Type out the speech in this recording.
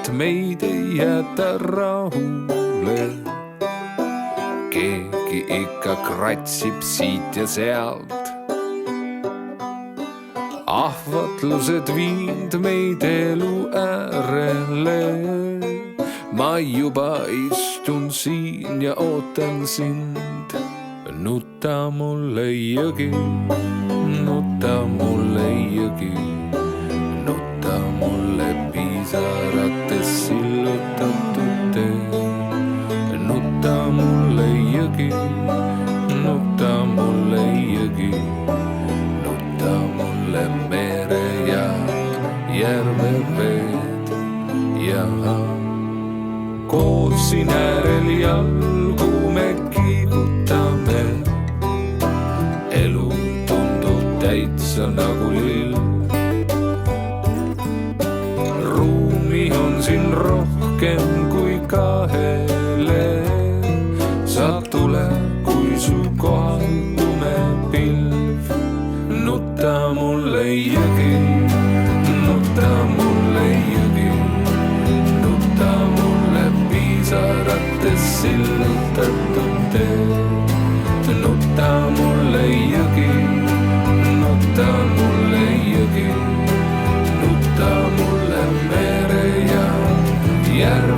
et meid ei jäta rahule. Keegi ikka kratsib siit ja sealt. Ahvatlused viinud meid elu äärele. Ma juba istun siin ja ootan sind. Nuta mulle jõgi, nuta mulle jõgi. Nuta mulle pisarates sillutatud tee. Nuta mulle jõgi, nuta mulle jõgi. Nuta mulle mere ja järve veed ja koos siin äärel jalgu me kiigutame. Elu tundub täitsa nagu lill. Ruumi on siin rohkem kui kahele. Sa tule, kui su kohal tume pilv. Nuta mulle jõgi, nuta mulle jõgi. Nuta mulle pisarates sillutatud tee. Nuta mulle jõgi, nuta mulle jõgi. Nuta mulle mere ja järve.